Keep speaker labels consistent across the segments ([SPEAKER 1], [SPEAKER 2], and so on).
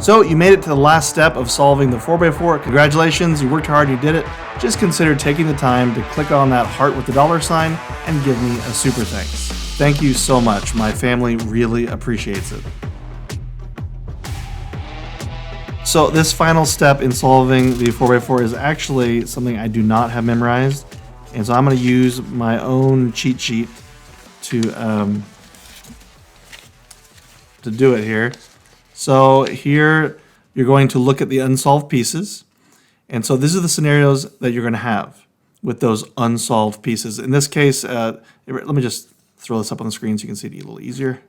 [SPEAKER 1] So you made it to the last step of solving the 4x4. Congratulations, you worked hard, you did it. Just consider taking the time to click on that heart with the $sign and give me a super thanks. Thank you so much. My family really appreciates it. So this final step in solving the 4x4 is actually something I do not have memorized. And so I'm going to use my own cheat sheet to do it here. So here you're going to look at the unsolved pieces. And so these are the scenarios that you're going to have with those unsolved pieces. In this case, let me just throw this up on the screen so you can see it a little easier.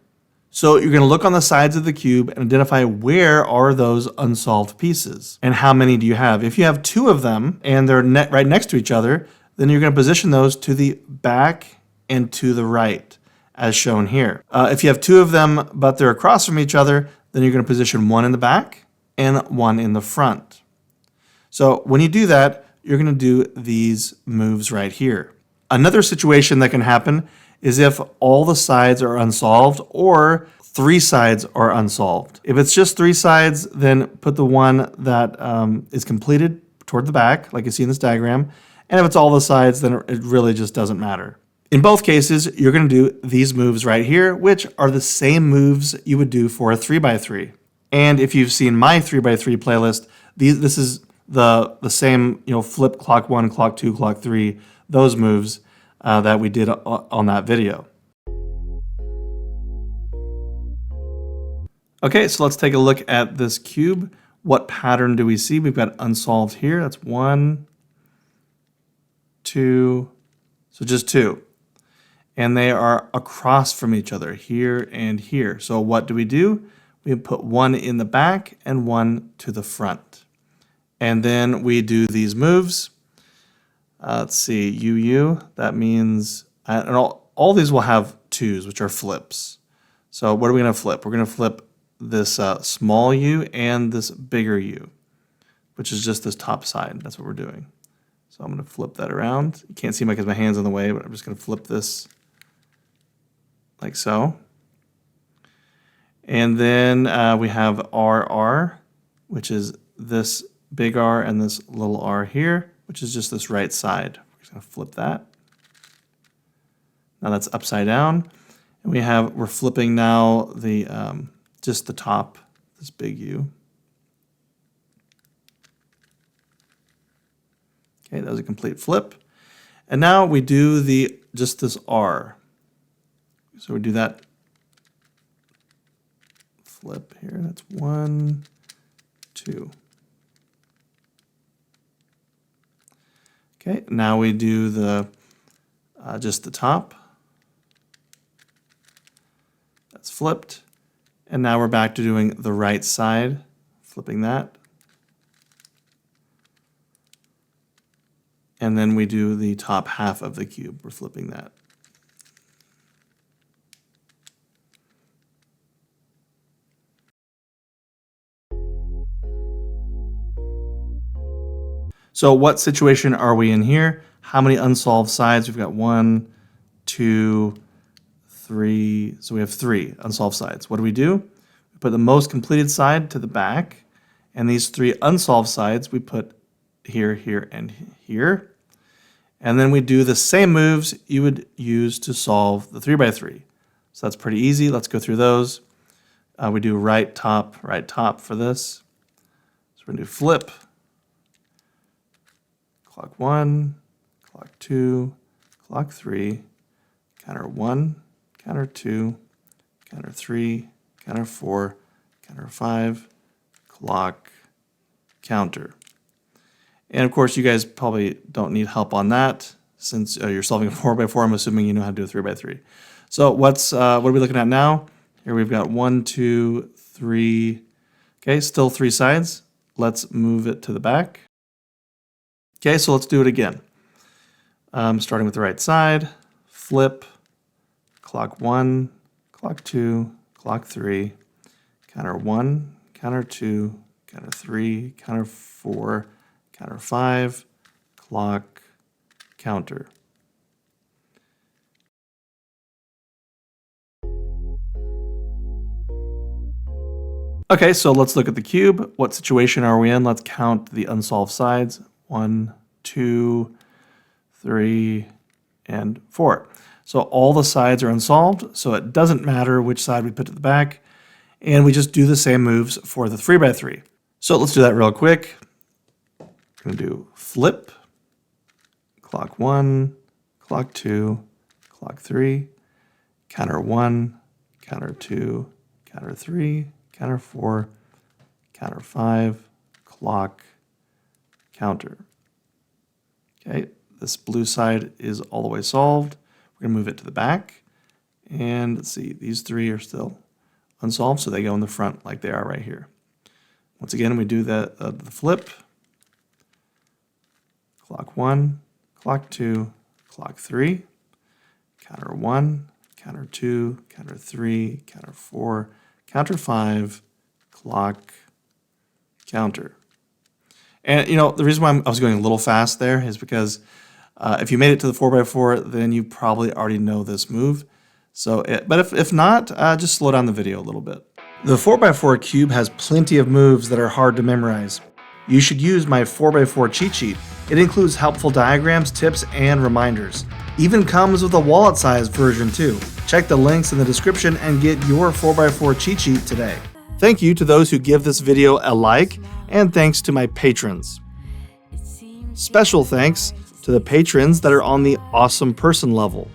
[SPEAKER 1] So you're going to look on the sides of the cube and identify where are those unsolved pieces and how many do you have. If you have two of them and they're right next to each other, then you're going to position those to the back and to the right, as shown here. If you have two of them, but they're across from each other, then you're going to position one in the back and one in the front. So when you do that, you're going to do these moves right here. Another situation that can happen is if all the sides are unsolved or three sides are unsolved. If it's just three sides, then put the one that is completed toward the back, like you see in this diagram. And if it's all the sides, then it really just doesn't matter. In both cases, you're going to do these moves right here, which are the same moves you would do for a 3x3. And if you've seen my 3x3 playlist, this is the same, flip clock 1, clock 2, clock 3, those moves that we did on that video. Okay, so let's take a look at this cube. What pattern do we see? We've got unsolved here. That's 1, 2, so just 2. And they are across from each other, here and here. So what do? We put one in the back and one to the front. And then we do these moves. Let's see, UU, that means, and all these will have 2s, which are flips. So what are we going to flip? We're going to flip this small u and this bigger u, which is just this top side. That's what we're doing. So I'm going to flip that around. You can't see because my hand's in the way, but I'm just going to flip this like so. And then we have RR, which is this big R and this little r here, which is just this right side. We're just going to flip that. Now that's upside down. And we're flipping now the just the top, this big U. Okay, that was a complete flip. And now we do just this R. So we do that flip here. That's 1, 2. Okay, now we do just the top. That's flipped. And now we're back to doing the right side, flipping that. And then we do the top half of the cube. We're flipping that. So what situation are we in here? How many unsolved sides? We've got 1, 2, 3. So we have 3 unsolved sides. What do? We put the most completed side to the back. And these 3 unsolved sides we put here, here, and here. And then we do the same moves you would use to solve the 3x3. So that's pretty easy. Let's go through those. We do right top for this. So we're going to do flip. Clock 1, clock 2, clock 3, counter 1, counter 2, counter 3, counter 4, counter 5, clock, counter. And of course, you guys probably don't need help on that since you're solving a 4x4. I'm assuming you know how to do a 3x3. So what are we looking at now? Here we've got 1, 2, 3. Okay, still 3 sides. Let's move it to the back. Okay, so let's do it again. Starting with the right side, flip, clock 1, clock 2, clock 3, counter 1, counter 2, counter 3, counter 4, counter 5, clock, counter. Okay, so let's look at the cube. What situation are we in? Let's count the unsolved sides. 1, 2, 3, and 4. So all the sides are unsolved, so it doesn't matter which side we put to the back. And we just do the same moves for the 3x3. So let's do that real quick. We're going to do flip, clock 1, clock 2, clock 3, counter 1, counter 2, counter 3, counter 4, counter 5, clock, counter. Okay, this blue side is all the way solved. We're going to move it to the back. And let's see, these 3 are still unsolved, so they go in the front like they are right here. Once again, we do the flip. Clock 1, clock 2, clock 3, counter 1, counter 2, counter 3, counter 4, counter 5, clock, counter. And you know, the reason why I was going a little fast there is because if you made it to the 4x4, then you probably already know this move. So, but if not, just slow down the video a little bit. The 4x4 cube has plenty of moves that are hard to memorize. You should use my 4x4 cheat sheet. It includes helpful diagrams, tips, and reminders. Even comes with a wallet-sized version too. Check the links in the description and get your 4x4 cheat sheet today. Thank you to those who give this video a like, and thanks to my patrons. Special thanks to the patrons that are on the awesome person level.